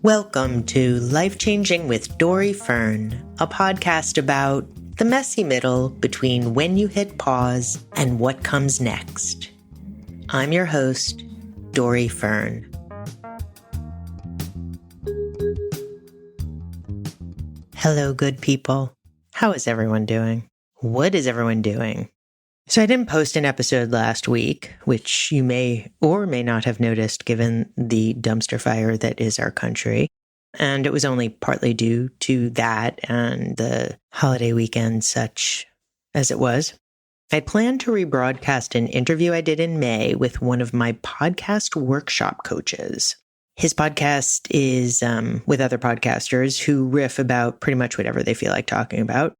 Welcome to Life Changing with Dori Fern, a podcast about the messy middle between when you hit pause and what comes next. I'm your host, Dori Fern. Hello, good people. How is everyone doing? What is everyone doing? So I didn't post an episode last week, which you may or may not have noticed given the dumpster fire that is our country. And it was only partly due to that and the holiday weekend, such as it was. I planned to rebroadcast an interview I did in May with one of my podcast workshop coaches. His podcast is with other podcasters who riff about pretty much whatever they feel like talking about.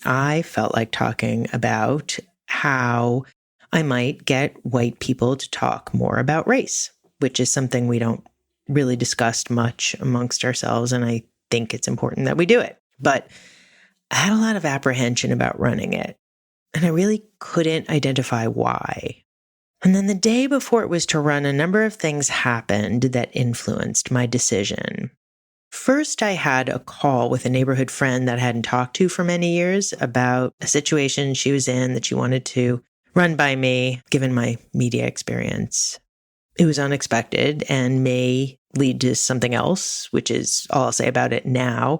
I felt like talking about how I might get white people to talk more about race, which is something we don't really discuss much amongst ourselves, and I think it's important that we do it. But I had a lot of apprehension about running it, and I really couldn't identify why. And then the day before it was to run, a number of things happened that influenced my decision. First, I had a call with a neighborhood friend that I hadn't talked to for many years about a situation she was in that she wanted to run by me, given my media experience. It was unexpected and may lead to something else, which is all I'll say about it now.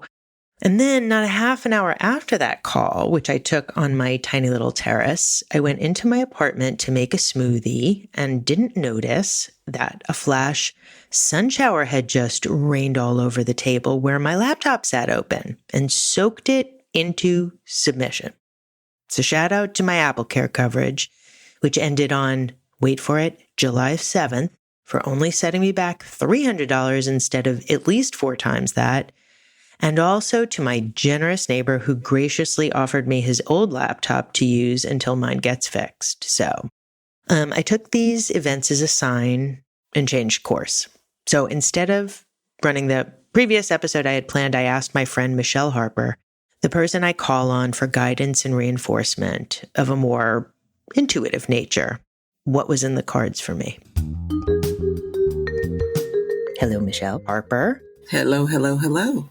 And then not a half an hour after that call, which I took on my tiny little terrace, I went into my apartment to make a smoothie and didn't notice that a flash sun shower had just rained all over the table where my laptop sat open and soaked it into submission. So shout out to my AppleCare coverage, which ended on, wait for it, July 7th, for only setting me back $300 instead of at least 4 times that. And also to my generous neighbor who graciously offered me his old laptop to use until mine gets fixed. So I took these events as a sign and changed course. So instead of running the previous episode I had planned, I asked my friend Michele Harper, the person I call on for guidance and reinforcement of a more intuitive nature, what was in the cards for me. Hello, Michele Harper. Hello, hello, hello.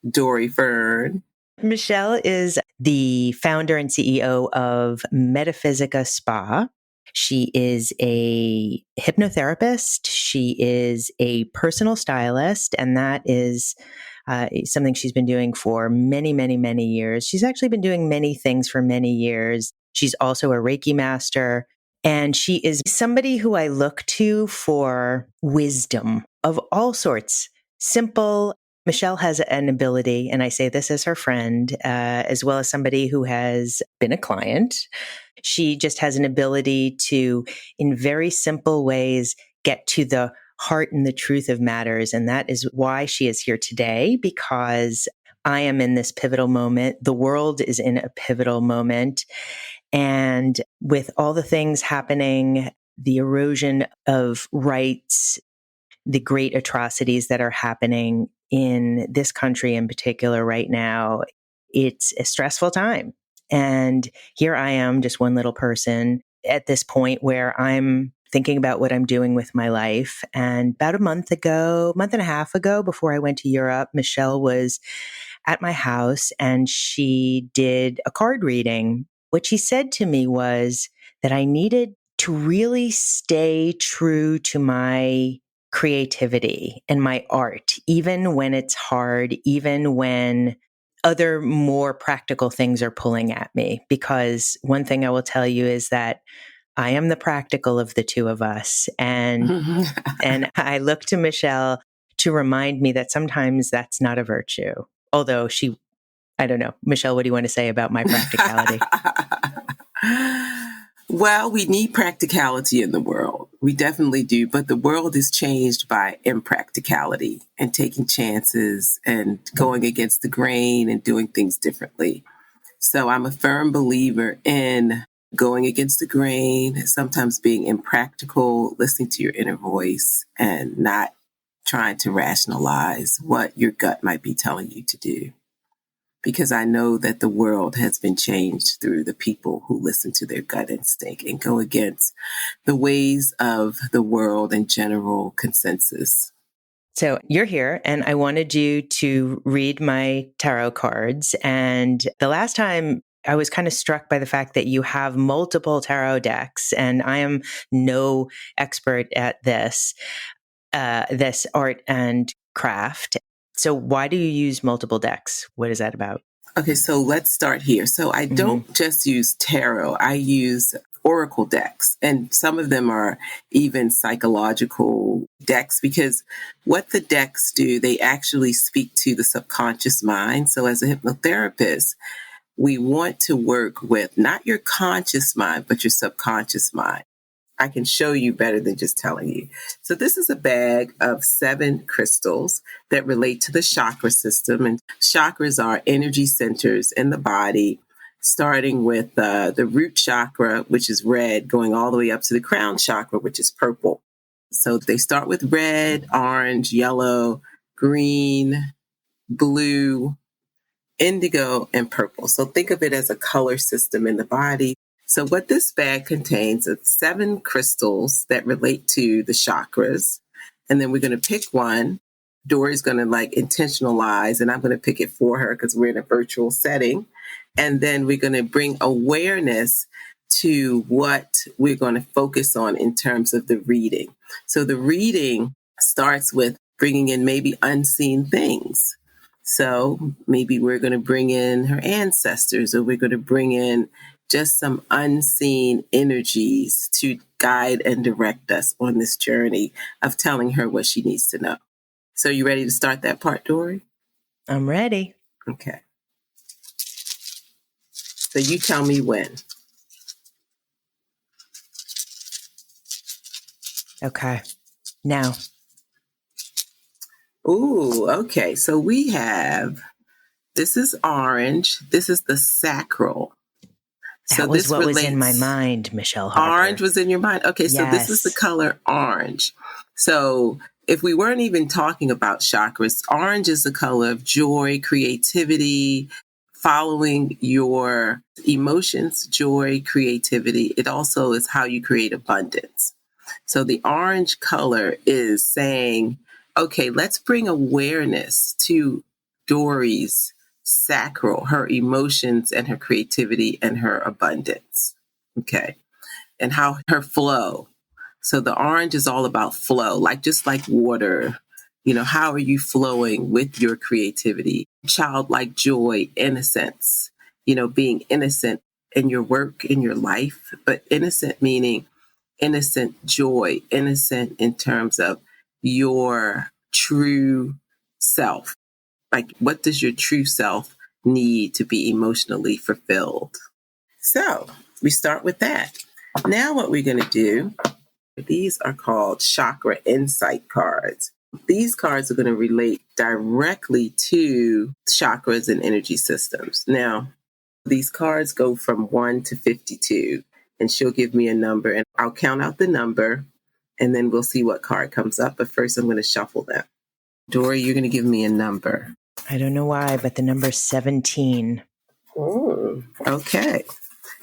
Dori Fern. Michele is the founder and CEO of Metaphysica Spa. She is a hypnotherapist. She is a personal stylist, and that is something she's been doing for many, many, many years. She's actually been doing many things for many years. She's also a Reiki master, and she is somebody who I look to for wisdom of all sorts. Simple. Michele has an ability, and I say this as her friend, as well as somebody who has been a client. She just has an ability to, in very simple ways, get to the heart and the truth of matters. And that is why she is here today, because I am in this pivotal moment. The world is in a pivotal moment. And with all the things happening, the erosion of rights, the great atrocities that are happening in this country in particular right now, it's a stressful time. And here I am, just one little person at this point where I'm thinking about what I'm doing with my life. And about a month and a half ago, before I went to Europe, Michele was at my house and she did a card reading. What she said to me was that I needed to really stay true to my creativity and my art, even when it's hard, even when other more practical things are pulling at me. Because one thing I will tell you is that I am the practical of the two of us. And I look to Michele to remind me that sometimes that's not a virtue. Although I don't know. Michele, what do you want to say about my practicality? Well, we need practicality in the world. We definitely do. But the world is changed by impracticality and taking chances and going against the grain and doing things differently. So I'm a firm believer in going against the grain, sometimes being impractical, listening to your inner voice and not trying to rationalize what your gut might be telling you to do. Because I know that the world has been changed through the people who listen to their gut instinct and go against the ways of the world and general consensus. So you're here, and I wanted you to read my tarot cards. And the last time I was kind of struck by the fact that you have multiple tarot decks, and I am no expert at this art and craft. So why do you use multiple decks? What is that about? Okay, so let's start here. So I don't just use tarot, I use oracle decks, and some of them are even psychological decks, because what the decks do, they actually speak to the subconscious mind. So as a hypnotherapist, we want to work with not your conscious mind, but your subconscious mind. I can show you better than just telling you. So this is a bag of 7 crystals that relate to the chakra system. And chakras are energy centers in the body, starting with the root chakra, which is red, going all the way up to the crown chakra, which is purple. So they start with red, orange, yellow, green, blue, indigo, and purple. So think of it as a color system in the body. So what this bag contains is 7 crystals that relate to the chakras. And then we're going to pick one. Dori's going to intentionalize, and I'm going to pick it for her because we're in a virtual setting. And then we're going to bring awareness to what we're going to focus on in terms of the reading. So the reading starts with bringing in maybe unseen things. So maybe we're going to bring in her ancestors, or we're going to bring in just some unseen energies to guide and direct us on this journey of telling her what she needs to know. So you ready to start that part, Dori? I'm ready. Okay. So you tell me when. Okay. Now. Ooh, okay. So we have, this is orange. This is the sacral. So That was this what was in my mind, Michele Harper. Orange was in your mind? Okay, Yes. So this is the color orange. So if we weren't even talking about chakras, orange is the color of joy, creativity, following your emotions, joy, creativity. It also is how you create abundance. So the orange color is saying, okay, let's bring awareness to Dori's sacral, her emotions and her creativity and her abundance. Okay. And how her flow. So the orange is all about flow, just like water. How are you flowing with your creativity? Childlike joy, innocence, being innocent in your work, in your life, but innocent meaning innocent joy, innocent in terms of your true self. What does your true self need to be emotionally fulfilled? So we start with that. Now what we're going to do, these are called chakra insight cards. These cards are going to relate directly to chakras and energy systems. Now, these cards go from 1 to 52, and she'll give me a number, and I'll count out the number, and then we'll see what card comes up. But first, I'm going to shuffle them. Dori, you're going to give me a number. I don't know why, but the number 17. Oh, okay.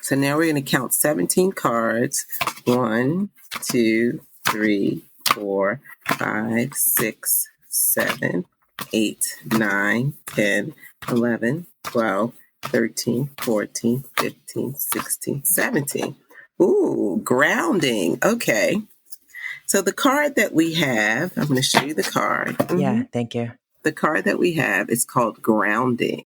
So now we're going to count 17 cards. 1, 2, 3, 4, 5, 6, 7, 8, 9, 10, 11, 12, 13, 14, 15, 16, 17. Ooh, grounding. Okay. So the card that we have, I'm going to show you the card. Yeah, thank you. The card that we have is called grounding.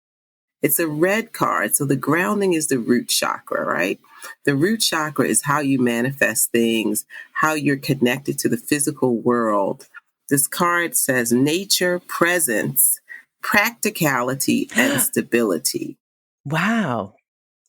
It's a red card. So the grounding is the root chakra, right? The root chakra is how you manifest things, how you're connected to the physical world. This card says nature, presence, practicality, and stability. Wow.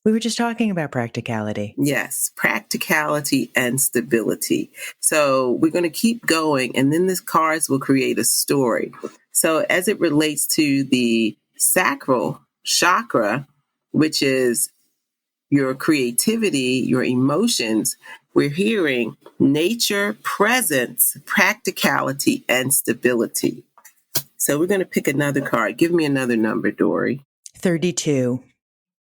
We were just talking about practicality. Yes, practicality and stability. So we're going to keep going, and then these cards will create a story. So as it relates to the sacral chakra, which is your creativity, your emotions, we're hearing nature, presence, practicality, and stability. So we're going to pick another card. Give me another number, Dori. 32.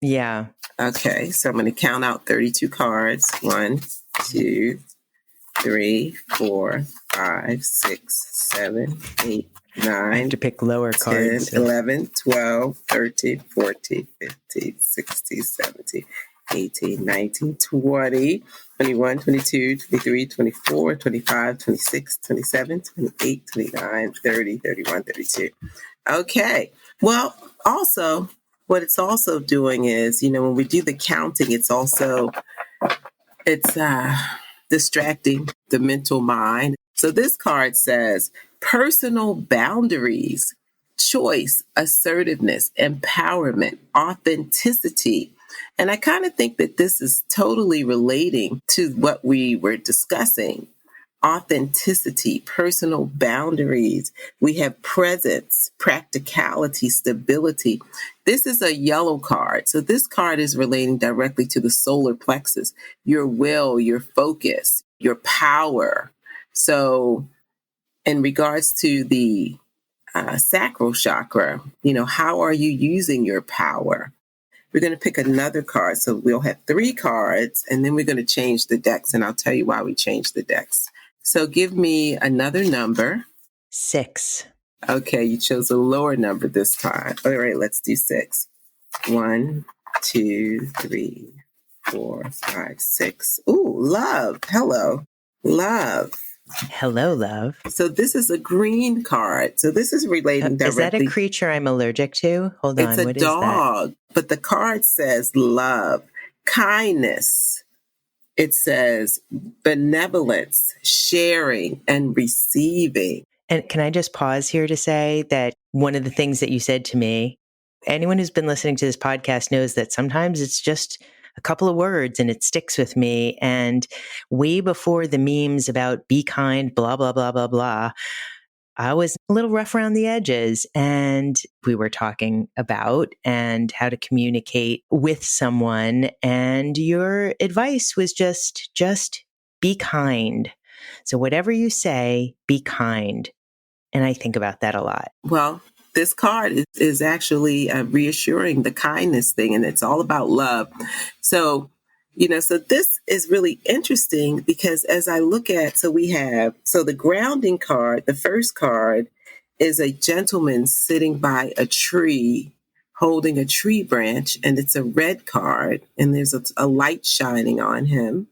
Yeah. Okay, so I'm going to count out 32 cards. 1, 2, 3, 4, 5, 6, 7, 8, 9. I have to pick lower 10, cards. 11, 12, 13, 14, 15, 16, 17, 18, 19, 20, 21, 22, 23, 24, 25, 26, 27, 28, 29, 30, 31, 32. Okay. Well, also, what it's also doing is, when we do the counting, it's distracting the mental mind. So this card says personal boundaries, choice, assertiveness, empowerment, authenticity. And I kind of think that this is totally relating to what we were discussing. Authenticity, personal boundaries. We have presence, practicality, stability. This is a yellow card. So this card is relating directly to the solar plexus, your will, your focus, your power. So in regards to the sacral chakra, how are you using your power? We're going to pick another card. So we'll have 3 cards, and then we're going to change the decks, and I'll tell you why we changed the decks. So give me another number. 6. Okay, you chose a lower number this time. All right, let's do 6. 1, 2, 3, 4, 5, 6. Ooh, love. Hello. Love. Hello, love. So this is a green card. So this is relating directly. Is that a creature I'm allergic to? Hold on. It's a dog, but the card says love, kindness. It says benevolence, sharing, and receiving. And can I just pause here to say that one of the things that you said to me, anyone who's been listening to this podcast knows that sometimes it's just a couple of words and it sticks with me. And way before the memes about be kind, blah, blah, blah, blah, blah, I was a little rough around the edges, and we were talking about and how to communicate with someone. And your advice was just be kind. So whatever you say, be kind. And I think about that a lot. Well, this card is actually reassuring the kindness thing, and it's all about love. So, so this is really interesting because as I look at, so the grounding card, the first card is a gentleman sitting by a tree holding a tree branch, and it's a red card, and there's a light shining on him.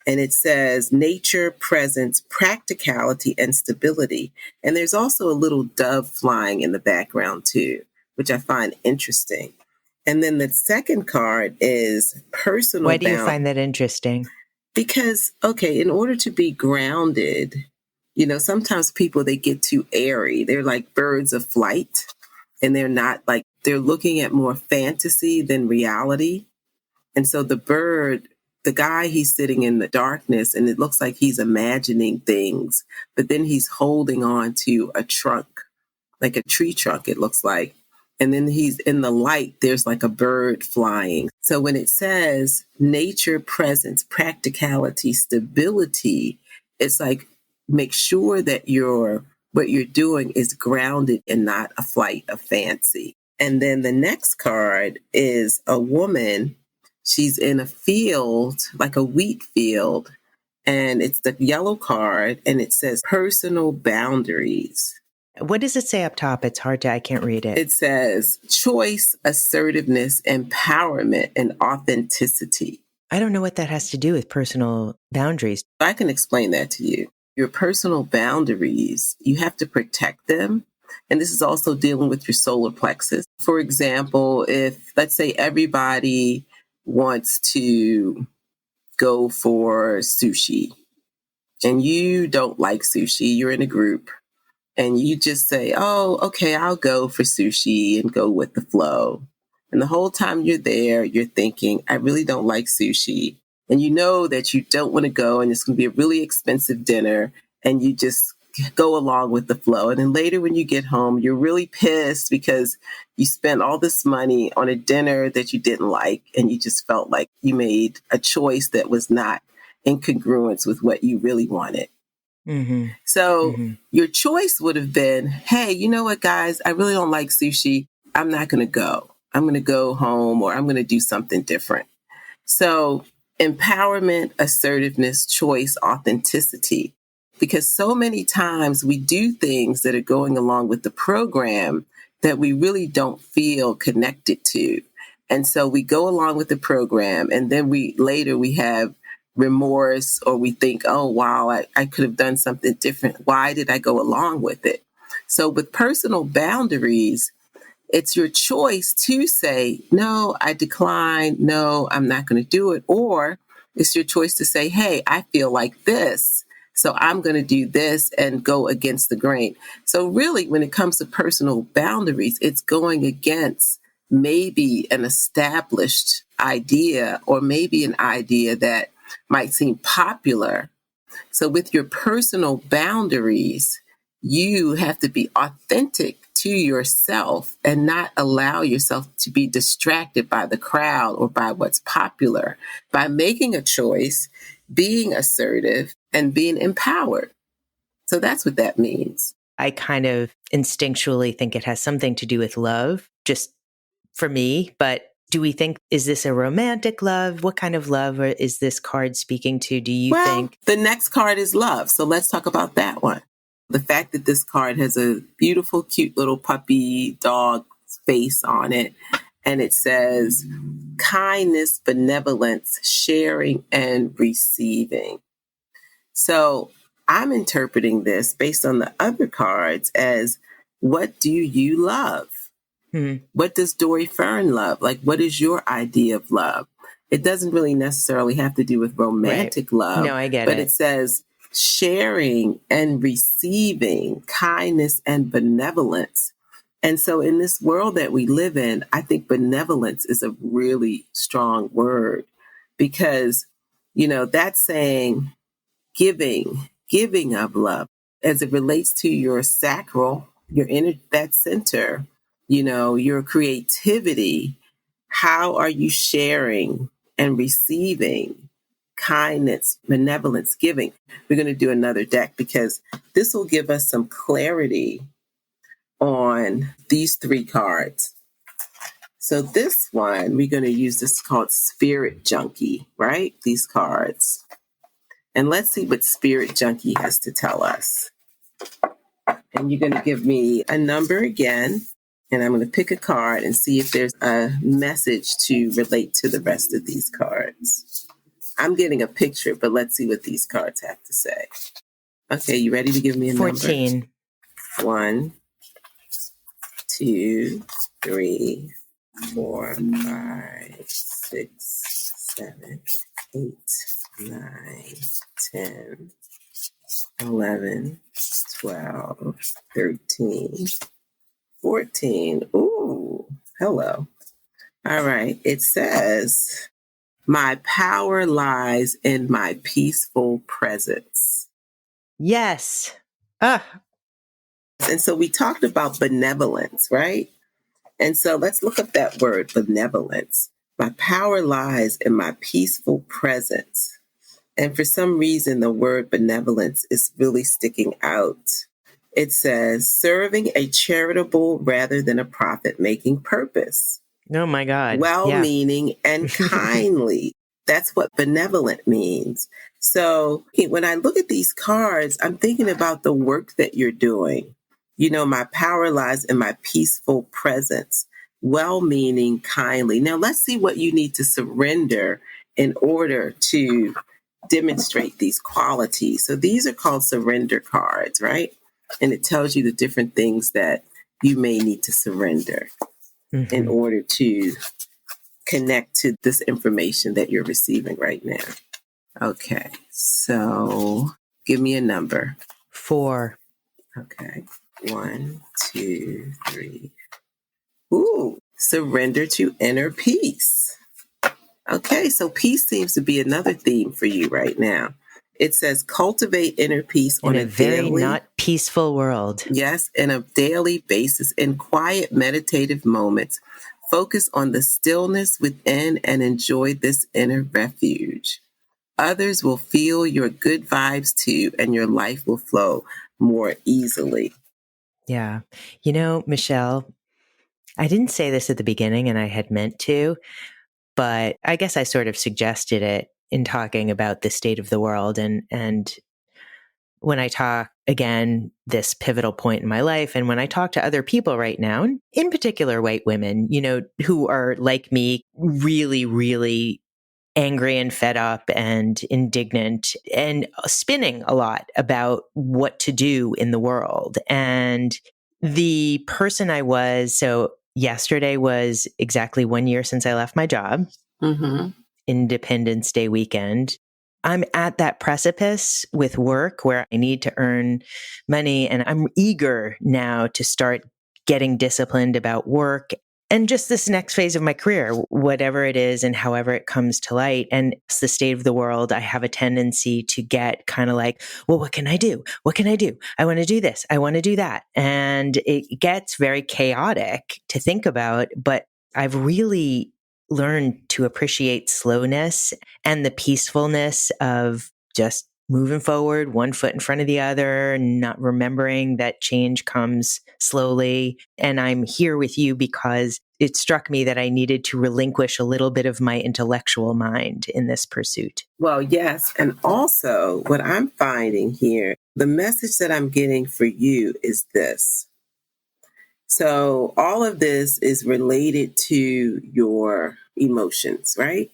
And it says nature, presence, practicality, and stability. And there's also a little dove flying in the background too, which I find interesting. And then the second card is personal. Why do you find that interesting? Because, in order to be grounded, sometimes people, they get too airy. They're like birds of flight, and they're looking at more fantasy than reality. And so the guy, he's sitting in the darkness, and it looks like he's imagining things, but then he's holding on to a trunk, like a tree trunk, it looks like. And then he's in the light, there's like a bird flying. So when it says nature, presence, practicality, stability, it's like, make sure that what you're doing is grounded and not a flight of fancy. And then the next card is a woman. She's in a field, like a wheat field, and it's the yellow card, and it says personal boundaries. What does it say up top? I can't read it. It says choice, assertiveness, empowerment, and authenticity. I don't know what that has to do with personal boundaries. I can explain that to you. Your personal boundaries, you have to protect them. And this is also dealing with your solar plexus. For example, if, let's say, everybody wants to go for sushi and you don't like sushi, you're in a group and you just say, oh, okay, I'll go for sushi and go with the flow. And the whole time you're there, you're thinking, I really don't like sushi. And you know that you don't want to go and it's going to be a really expensive dinner, and you just go along with the flow. And then later when you get home, you're really pissed because you spent all this money on a dinner that you didn't like, and you just felt like you made a choice that was not in congruence with what you really wanted. Mm-hmm. So your choice would have been, hey, you know what, guys, I really don't like sushi. I'm not going to go. I'm going to go home, or I'm going to do something different. So empowerment, assertiveness, choice, authenticity. Because so many times we do things that are going along with the program that we really don't feel connected to. And so we go along with the program, and then we have remorse, or we think, oh, wow, I could have done something different. Why did I go along with it? So with personal boundaries, it's your choice to say, no, I decline. No, I'm not going to do it. Or it's your choice to say, hey, I feel like this, so I'm going to do this and go against the grain. So really, when it comes to personal boundaries, it's going against maybe an established idea, or maybe an idea that might seem popular. So with your personal boundaries, you have to be authentic to yourself and not allow yourself to be distracted by the crowd or by what's popular, by making a choice, being assertive, and being empowered. So that's what that means. I kind of instinctually think it has something to do with love, just for me. But do we think, is this a romantic love? What kind of love is this card speaking to? Do you think? The next card is love. So let's talk about that one. The fact that this card has a beautiful, cute little puppy dog face on it. And it says kindness, benevolence, sharing, and receiving. So I'm interpreting this based on the other cards as, what do you love? What does Dori Fern love? Like, what is your idea of love? It doesn't really necessarily have to do with romantic love. No, I get but it. It says sharing and receiving, kindness and benevolence. And so in this world that we live in, I think benevolence is a really strong word, because, that's saying giving of love as it relates to your sacral, your inner, that center, your creativity. How are you sharing and receiving kindness, benevolence, giving? We're going to do another deck, because this will give us some clarity on these three cards. So this one, we're going to use this called Spirit Junkie, right? These cards. And let's see what Spirit Junkie has to tell us. And you're going to give me a number again, and I'm going to pick a card and see if there's a message to relate to the rest of these cards. I'm getting a picture, but let's see what these cards have to say. Okay, you ready to give me a 14. number? 1, 2, 3, 4, 5, 6, 7, 8, 9, 10, 11, 12, 13, 14. Ooh, hello. All right. It says, my power lies in my peaceful presence. Yes. And so we talked about benevolence, right? And so let's look up that word, benevolence. My power lies in my peaceful presence. And for some reason, the word benevolence is really sticking out. It says, serving a charitable rather than a profit-making purpose. Oh my God. Well-meaning and kindly. That's what benevolent means. So when I look at these cards, I'm thinking about the work that you're doing. My power lies in my peaceful presence. Well-meaning, kindly. Now let's see what you need to surrender in order to demonstrate these qualities. So these are called surrender cards, right? And it tells you the different things that you may need to surrender in order to connect to this information that you're receiving right now. Okay, so give me a number. 4. Okay, 1, 2, 3. Ooh, surrender to inner peace. Okay, so peace seems to be another theme for you right now. It says cultivate inner peace on a very daily, not peaceful world. Yes, in a daily basis, in quiet meditative moments. Focus on the stillness within and enjoy this inner refuge. Others will feel your good vibes too, and your life will flow more easily. Yeah. Michele, I didn't say this at the beginning, and I had meant to, but I guess I sort of suggested it. in talking about the state of the world. And when I talk, again, this pivotal point in my life, and when I talk to other people right now, in particular white women, who are like me, really, really angry and fed up and indignant and spinning a lot about what to do in the world. And the person I was, so yesterday was exactly 1 year since I left my job, Independence Day weekend. I'm at that precipice with work where I need to earn money, and I'm eager now to start getting disciplined about work and just this next phase of my career, whatever it is and however it comes to light. And it's the state of the world. I have a tendency to get kind of like, well, what can I do? What can I do? I want to do this. I want to do that. And it gets very chaotic to think about, but I've really learned to appreciate slowness and the peacefulness of just moving forward, one foot in front of the other, not remembering that change comes slowly. And I'm here with you because it struck me that I needed to relinquish a little bit of my intellectual mind in this pursuit. Well, yes. And also, what I'm finding here, the message that I'm getting for you is this. So all of this is related to your emotions, right?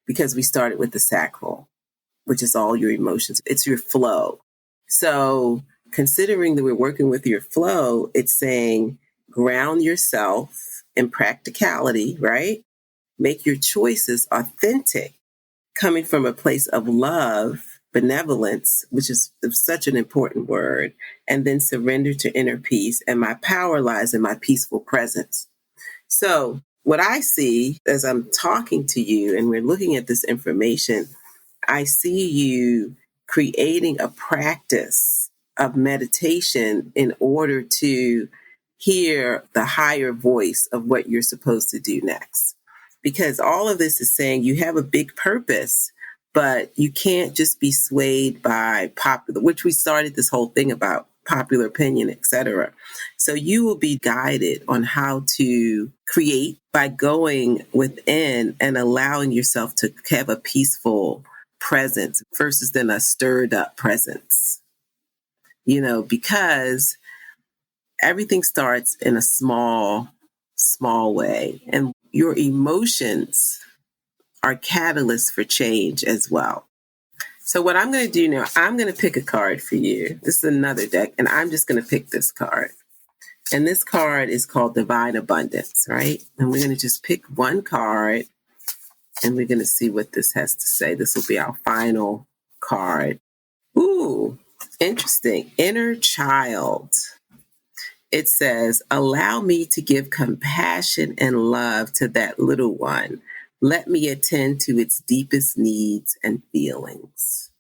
Because we started with the sacral, which is all your emotions. It's your flow. So considering that we're working with your flow, it's saying ground yourself in practicality, right? Make your choices authentic, coming from a place of love, benevolence, which is such an important word, and then surrender to inner peace. And my power lies in my peaceful presence. So what I see as I'm talking to you and we're looking at this information, I see you creating a practice of meditation in order to hear the higher voice of what you're supposed to do next. Because all of this is saying you have a big purpose, but you can't just be swayed by popular, which we started this whole thing about popular opinion, etc. So you will be guided on how to create by going within and allowing yourself to have a peaceful presence versus then a stirred up presence, because everything starts in a small way. And your emotions are catalysts for change as well. So what I'm going to do now, I'm going to pick a card for you. This is another deck, and I'm just going to pick this card. And this card is called Divine Abundance, right? And we're going to just pick one card, and we're going to see what this has to say. This will be our final card. Ooh, interesting. Inner Child. It says, allow me to give compassion and love to that little one. Let me attend to its deepest needs and feelings.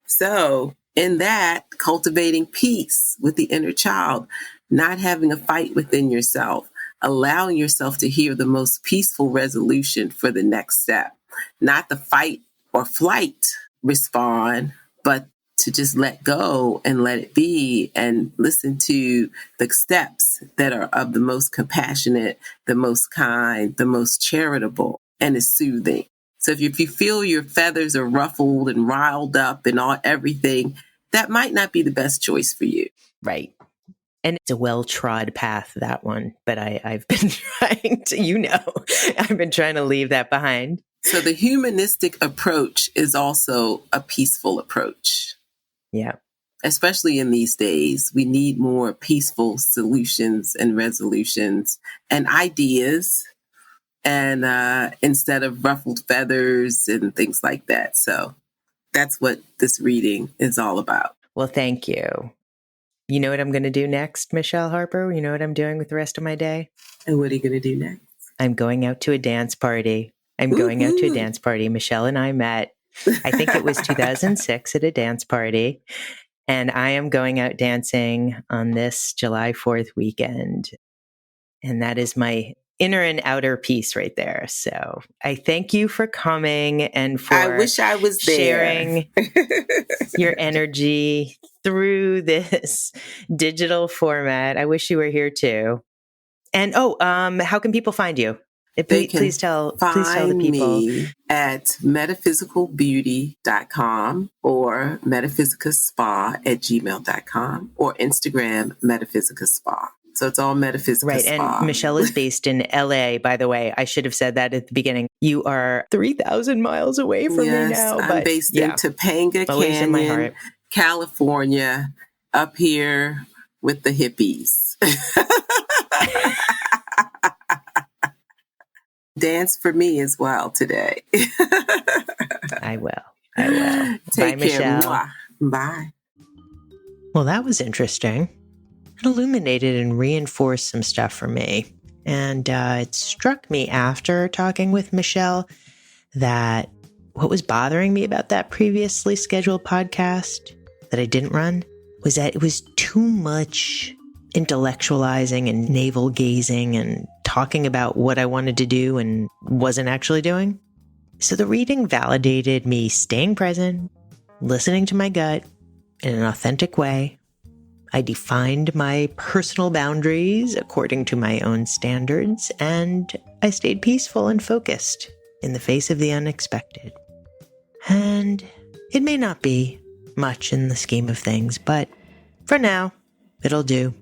So in that, cultivating peace with the inner child, not having a fight within yourself, allowing yourself to hear the most peaceful resolution for the next step, not the fight or flight respond, but to just let go and let it be and listen to the steps that are of the most compassionate, the most kind, the most charitable, and is soothing. So if you feel your feathers are ruffled and riled up and everything, that might not be the best choice for you. Right. And it's a well-trod path, that one. But I've been trying to, I've been trying to leave that behind. So the humanistic approach is also a peaceful approach. Yeah. Especially in these days, we need more peaceful solutions and resolutions and ideas, and instead of ruffled feathers and things like that. So that's what this reading is all about. Well, thank you. You know what I'm going to do next, Michele Harper? You know what I'm doing with the rest of my day? And what are you going to do next? I'm going out to a dance party. Michele and I met, I think it was 2006 at a dance party. And I am going out dancing on this July 4th weekend. And that is my inner and outer peace right there. So I thank you for coming and for I wish I was sharing your energy through this digital format. I wish you were here too. And how can people find you? They can Please tell the find people. me at metaphysicalbeauty.com or metaphysicaspa@gmail.com or Instagram metaphysicaspa. So it's all Metaphysica Right. Spa. And Michele is based in LA, by the way. I should have said that at the beginning. You are 3,000 miles away from me now. I'm based in Topanga always Canyon, in my heart. California, up here with the hippies. Dance for me as well today. I will. Take Bye, care. Michele. Mwah. Bye. Well, that was interesting. It illuminated and reinforced some stuff for me. And it struck me after talking with Michele that what was bothering me about that previously scheduled podcast that I didn't run was that it was too much intellectualizing and navel gazing and talking about what I wanted to do and wasn't actually doing. So the reading validated me staying present, listening to my gut in an authentic way. I defined my personal boundaries according to my own standards, and I stayed peaceful and focused in the face of the unexpected. And it may not be much in the scheme of things, but for now, it'll do.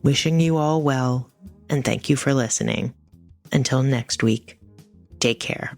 Wishing you all well, and thank you for listening. Until next week, take care.